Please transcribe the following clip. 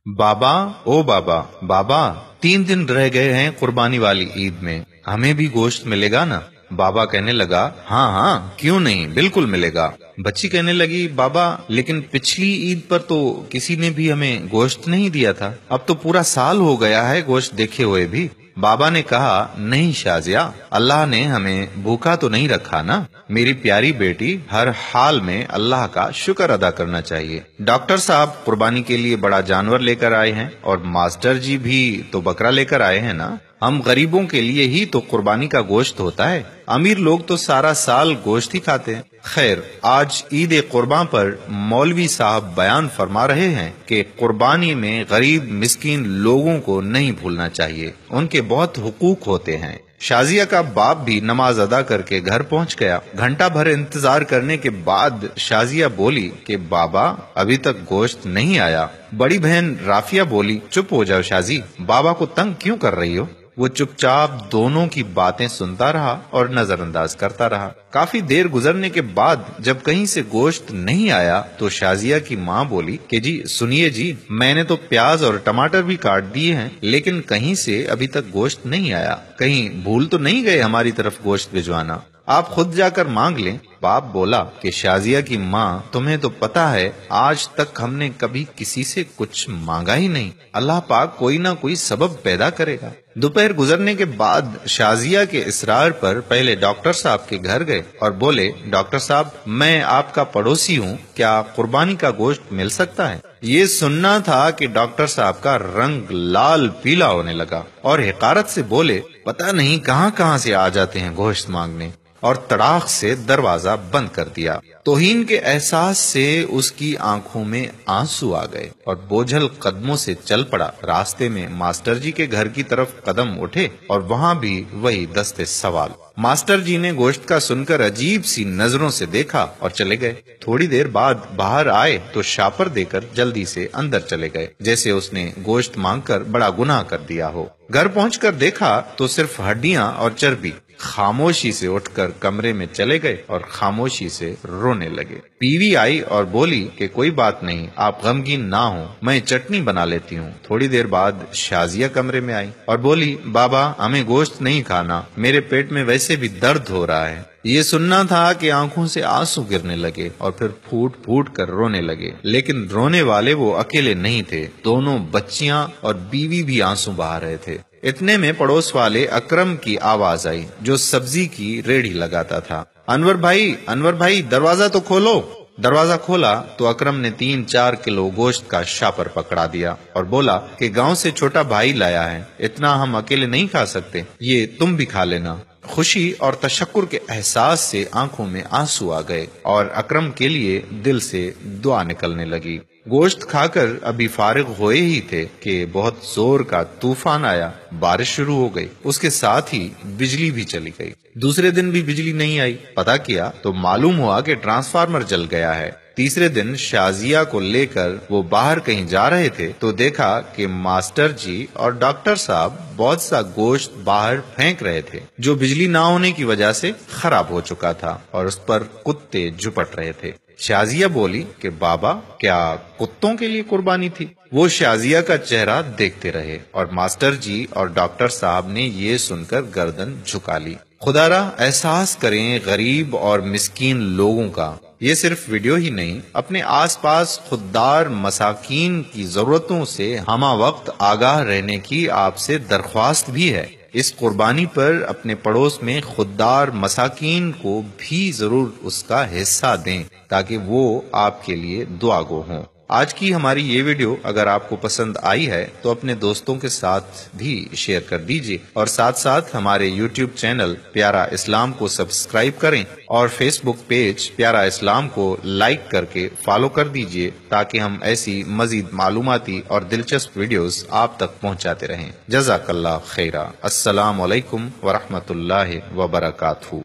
बाबा, ओ बाबा, बाबा 3 दिन रह गए हैं कुर्बानी वाली ईद में, हमें भी गोश्त मिलेगा ना? बाबा कहने लगा, हाँ हाँ क्यों नहीं, बिल्कुल मिलेगा। बच्ची कहने लगी, बाबा लेकिन पिछली ईद पर तो किसी ने भी हमें गोश्त नहीं दिया था, अब तो पूरा साल हो गया है गोश्त देखे हुए भी। बाबा ने कहा, नहीं शाजिया, अल्लाह ने हमें भूखा तो नहीं रखा ना। मेरी प्यारी बेटी, हर हाल में अल्लाह का शुक्र अदा करना चाहिए। डॉक्टर साहब कुर्बानी के लिए बड़ा जानवर लेकर आए हैं और मास्टर जी भी तो बकरा लेकर आए हैं ना। हम गरीबों के लिए ही तो कुर्बानी का गोश्त होता है, अमीर लोग तो सारा साल गोश्त ही खाते हैं। खैर, आज ईद कुर्बान पर मौलवी साहब बयान फरमा रहे हैं कि कुर्बानी में गरीब मिस्कीन लोगों को नहीं भूलना चाहिए, उनके बहुत हुकूक होते हैं। शाजिया का बाप भी नमाज अदा करके घर पहुंच गया। घंटा भर इंतजार करने के बाद शाजिया बोली कि बाबा अभी तक गोश्त नहीं आया। बड़ी बहन राफिया बोली, चुप हो जाओ शाजी, बाबा को तंग क्यों कर रही हो? वो चुपचाप दोनों की बातें सुनता रहा और नजरअंदाज करता रहा। काफी देर गुजरने के बाद जब कहीं से गोश्त नहीं आया तो शाजिया की माँ बोली कि जी सुनिए जी, मैंने तो प्याज और टमाटर भी काट दिए हैं, लेकिन कहीं से अभी तक गोश्त नहीं आया। कहीं भूल तो नहीं गए हमारी तरफ गोश्त भिजवाना? आप खुद जाकर मांग लें। बाप बोला कि शाजिया की माँ, तुम्हें तो पता है आज तक हमने कभी किसी से कुछ मांगा ही नहीं, अल्लाह पाक कोई ना कोई सबब पैदा करेगा। दोपहर गुजरने के बाद शाजिया के इसरार पर पहले डॉक्टर साहब के घर गए और बोले, डॉक्टर साहब मैं आपका पड़ोसी हूँ, क्या कुर्बानी का गोश्त मिल सकता है? ये सुनना था कि डॉक्टर साहब का रंग लाल पीला होने लगा और हिकारत से बोले, पता नहीं कहाँ कहाँ से आ जाते हैं गोश्त मांगने, और तड़ाक से दरवाजा बंद कर दिया। तौहीन के एहसास से उसकी आंखों में आंसू आ गए और बोझल कदमों से चल पड़ा। रास्ते में मास्टर जी के घर की तरफ कदम उठे और वहाँ भी वही दस्ते सवाल। मास्टर जी ने गोश्त का सुनकर अजीब सी नजरों से देखा और चले गए। थोड़ी देर बाद बाहर आए तो शापर देकर जल्दी से अंदर चले गए, जैसे उसने गोश्त मांगकर बड़ा गुनाह कर दिया हो। घर पहुंचकर देखा तो सिर्फ हड्डियां और चर्बी। खामोशी से उठकर कमरे में चले गए और खामोशी से रोने लगे। बीवी आई और बोली कि कोई बात नहीं, आप गमगीन ना हो, मैं चटनी बना लेती हूँ। थोड़ी देर बाद शाजिया कमरे में आई और बोली, बाबा हमें गोश्त नहीं खाना, मेरे पेट में वैसे भी दर्द हो रहा है। ये सुनना था कि आंखों से आंसू गिरने लगे और फिर फूट फूट कर रोने लगे। लेकिन रोने वाले वो अकेले नहीं थे, दोनों बच्चियां और बीवी भी आंसू बहा रहे थे। इतने में पड़ोस वाले अकरम की आवाज आई, जो सब्जी की रेड़ी लगाता था। अनवर भाई दरवाजा तो खोलो। दरवाजा खोला तो अकरम ने 3-4 किलो गोश्त का शापर पकड़ा दिया और बोला कि गांव से छोटा भाई लाया है, इतना हम अकेले नहीं खा सकते, ये तुम भी खा लेना। खुशी और तशक्कुर के एहसास से आंखों में आंसू आ गए और अकरम के लिए दिल से दुआ निकलने लगी। गोश्त खाकर अभी फारिग हुए ही थे कि बहुत जोर का तूफान आया, बारिश शुरू हो गई, उसके साथ ही बिजली भी चली गई। दूसरे दिन भी बिजली नहीं आई। पता किया तो मालूम हुआ कि ट्रांसफार्मर जल गया है। तीसरे दिन शाजिया को लेकर वो बाहर कहीं जा रहे थे तो देखा कि मास्टर जी और डॉक्टर साहब बहुत सा गोश्त बाहर फेंक रहे थे, जो बिजली ना होने की वजह से खराब हो चुका था और उस पर कुत्ते झुपट रहे थे। शाजिया बोली कि बाबा क्या कुत्तों के लिए कुर्बानी थी? वो शाजिया का चेहरा देखते रहे और मास्टर जी और डॉक्टर साहब ने ये सुनकर गर्दन झुका ली। खुदारा एहसास करें गरीब और मिस्कीन लोगों का। ये सिर्फ वीडियो ही नहीं, अपने आसपास खुददार मसाकीन की जरूरतों से हमा वक्त आगाह रहने की आपसे दरख्वास्त भी है। इस कुर्बानी पर अपने पड़ोस में खुददार मसाकीन को भी जरूर उसका हिस्सा दें ताकि वो आपके लिए दुआगो हों। आज की हमारी ये वीडियो अगर आपको पसंद आई है तो अपने दोस्तों के साथ भी शेयर कर दीजिए और साथ साथ हमारे YouTube चैनल प्यारा इस्लाम को सब्सक्राइब करें और Facebook पेज प्यारा इस्लाम को लाइक करके फॉलो कर दीजिए ताकि हम ऐसी मजीद मालूमाती और दिलचस्प वीडियोस आप तक पहुंचाते रहें। जज़ाकल्लाह खैरा। अस्सलाम वालेकुम व रहमतुल्लाहि व बरकातहू।